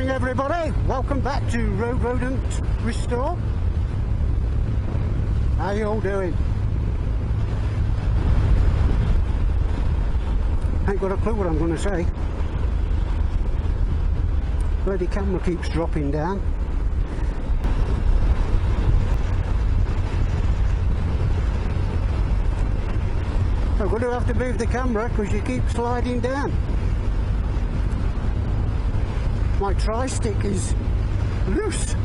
morning everybody, welcome back to Road Rodent Restore. How you all doing? Ain't got a clue what I'm going to say. Bloody camera keeps dropping down. I'm going to have to move the camera because you keep sliding down. My tri-stick is loose.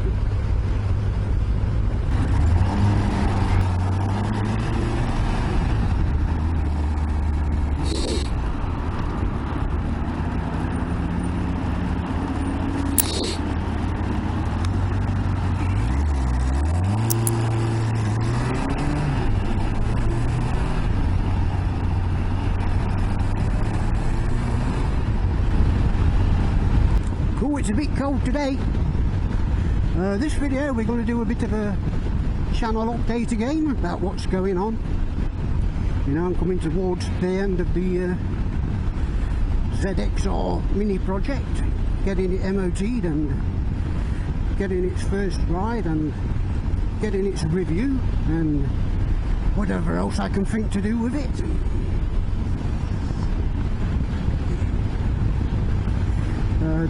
It's a bit cold today. This video we're going to do a bit of a channel update again about what's going on. You know, I'm coming towards the end of the ZXR mini project, getting it MOT'd and getting its first ride and getting its review and whatever else I can think to do with it.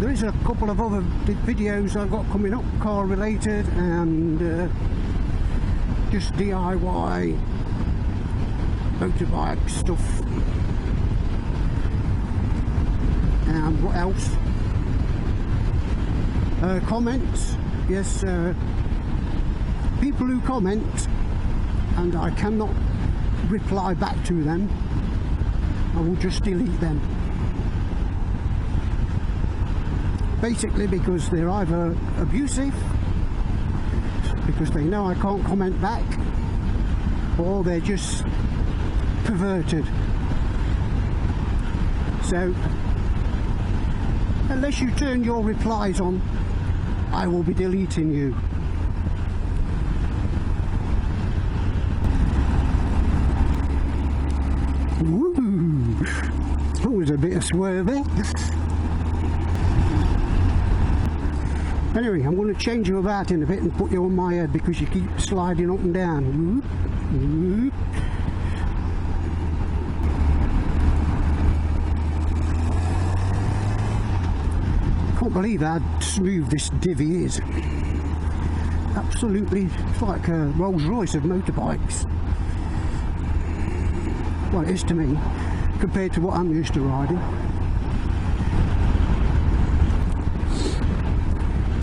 There is a couple of other videos I've got coming up, car related and just DIY motorbike stuff. And what else? Comments. Yes, people who comment and I cannot reply back to them, I will just delete them. Basically because they're either abusive, because they know I can't comment back, or they're just perverted. So unless you turn your replies on, I will be deleting you. Woo! That was a bit of swerving. Anyway, I'm going to change you about in a bit and put you on my head because you keep sliding up and down. Whoop, whoop. Can't believe how smooth this divvy is. Absolutely, it's like a Rolls Royce of motorbikes. Well, it is to me, compared to what I'm used to riding.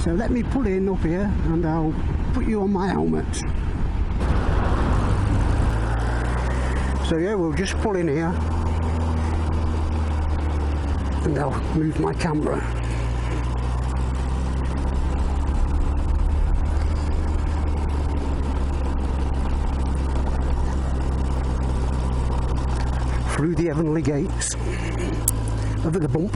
So let me pull in up here and I'll put you on my helmet. So yeah, we'll just pull in here and I'll move my camera. Through the heavenly gates, over the bump.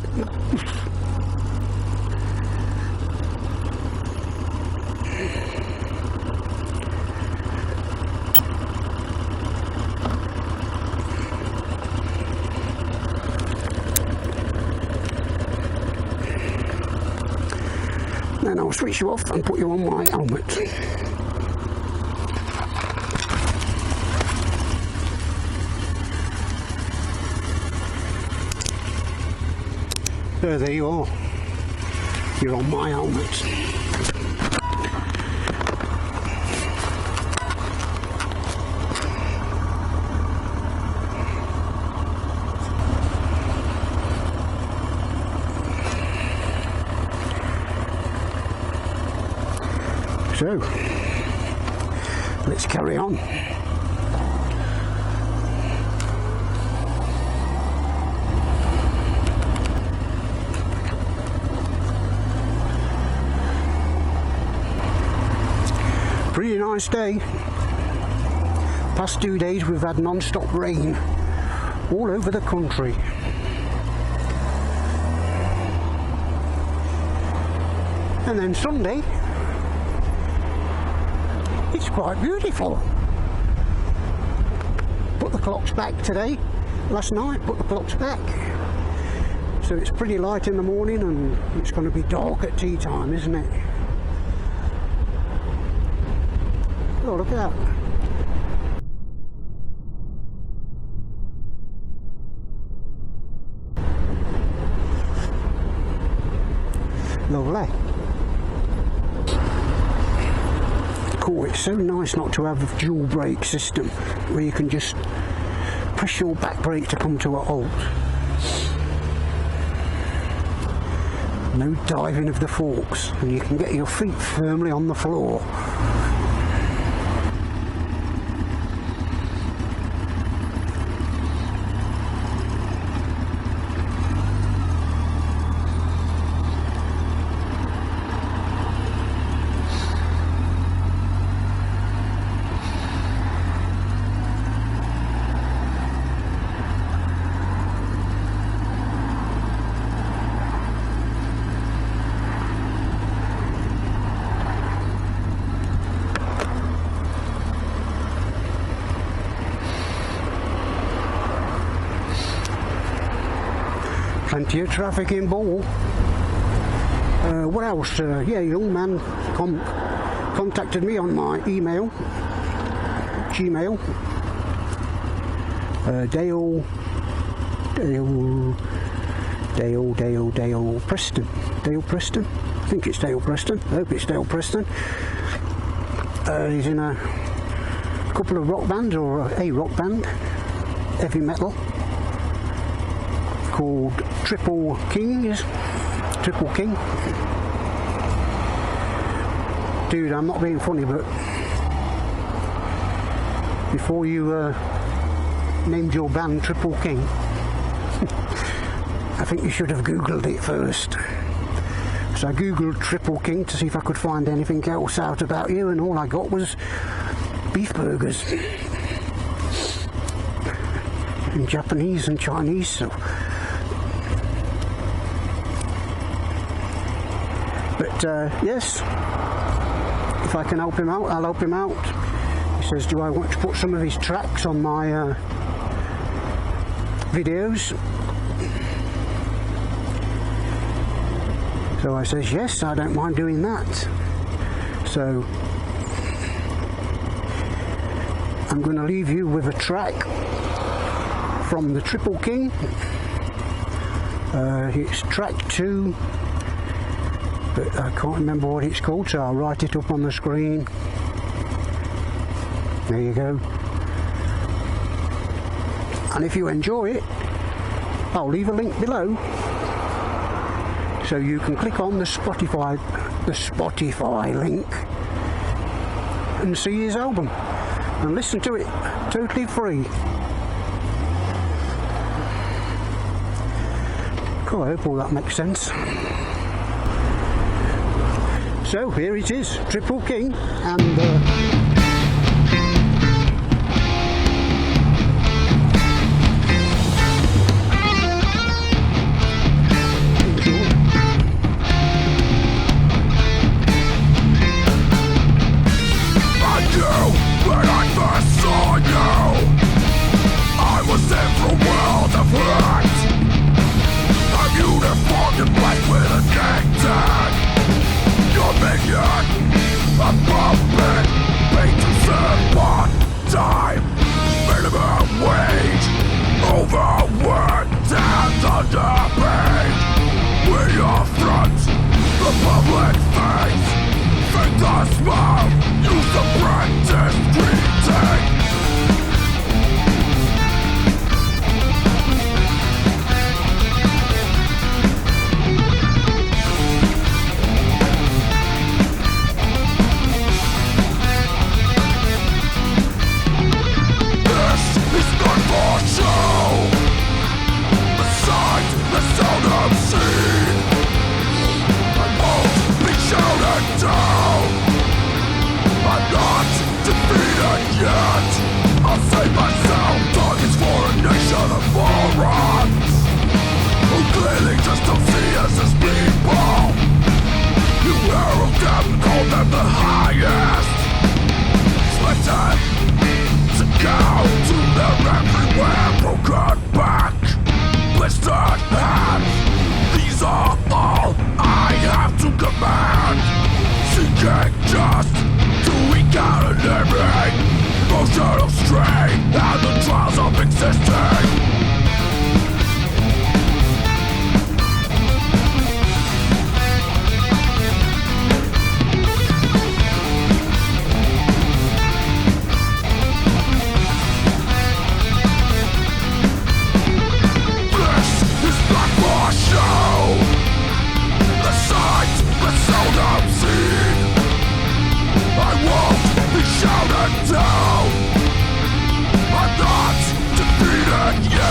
Then I'll switch you off and put you on my helmet. There you are. You're on my helmet. So, let's carry on. Pretty nice day. Past 2 days we've had non-stop rain all over the country. And then Sunday, it's quite beautiful. Put the clocks back today, last night, put the clocks back. So it's pretty light in the morning and it's going to be dark at tea time, isn't it? Oh, look at that. Lovely. Cool, it's so nice not to have a dual brake system where you can just press your back brake to come to a halt. No diving of the forks, and you can get your feet firmly on the floor. Plenty of traffic in Ball. What else? Yeah, young man contacted me on my email, Gmail. Dale Preston. Dale Preston? I think it's Dale Preston. I hope it's Dale Preston. He's in a couple of rock bands, or a rock band, heavy metal, called Triple King. Dude, I'm not being funny, but before you named your band Triple King, I think you should have googled it first. So I googled Triple King to see if I could find anything else out about you, and all I got was beef burgers in Japanese and Chinese. So but yes, if I can help him out, I'll help him out. He says, do I want to put some of his tracks on my videos? So I says, yes, I don't mind doing that. So I'm going to leave you with a track from the Triple King. It's track 2. But I can't remember what it's called, so I'll write it up on the screen. There you go. And if you enjoy it, I'll leave a link below so you can click on the Spotify link and see his album and listen to it totally free. Cool, I hope all that makes sense. So here it is, Triple King, and Everywhere, broken back, blistered hands. all I have to command. Seeking just to eke out a living, emotional strain and the trials of existing. Shouted down, I'm not defeated yet.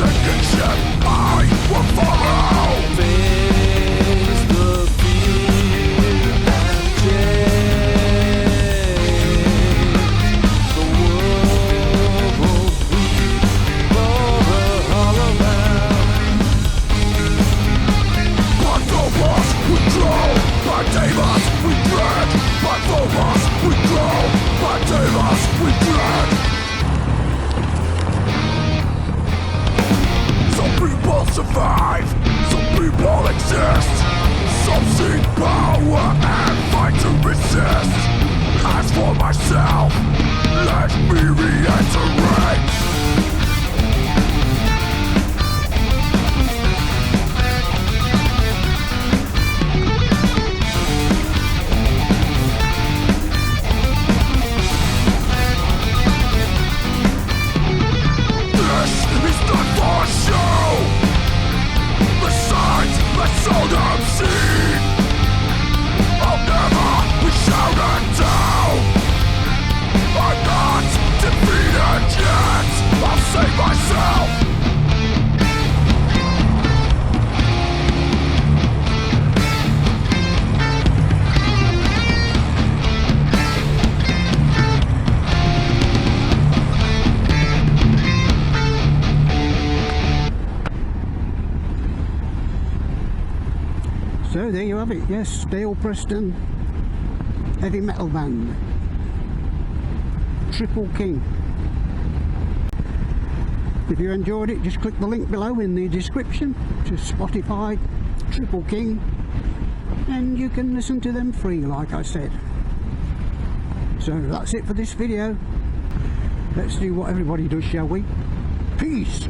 sinking ship I will follow. Face the fear and change. The world will weep for a hollow man. By Phobos we grow, by Deimos we dread. By Phobos we grow, by Deimos we dread. Some people survive, some people exist. Some seek power and fight to resist. As for myself, let me reiterate. This is not for show. The signs that seldom seen. I'll never be shouted down. I'm not defeated yet. I'll save myself. So there you have it, yes, Dale Preston heavy metal band, Triple King. If you enjoyed it, just click the link below in the description to Spotify, Triple King, and you can listen to them free like I said. So that's it for this video. Let's do what everybody does, shall we? Peace!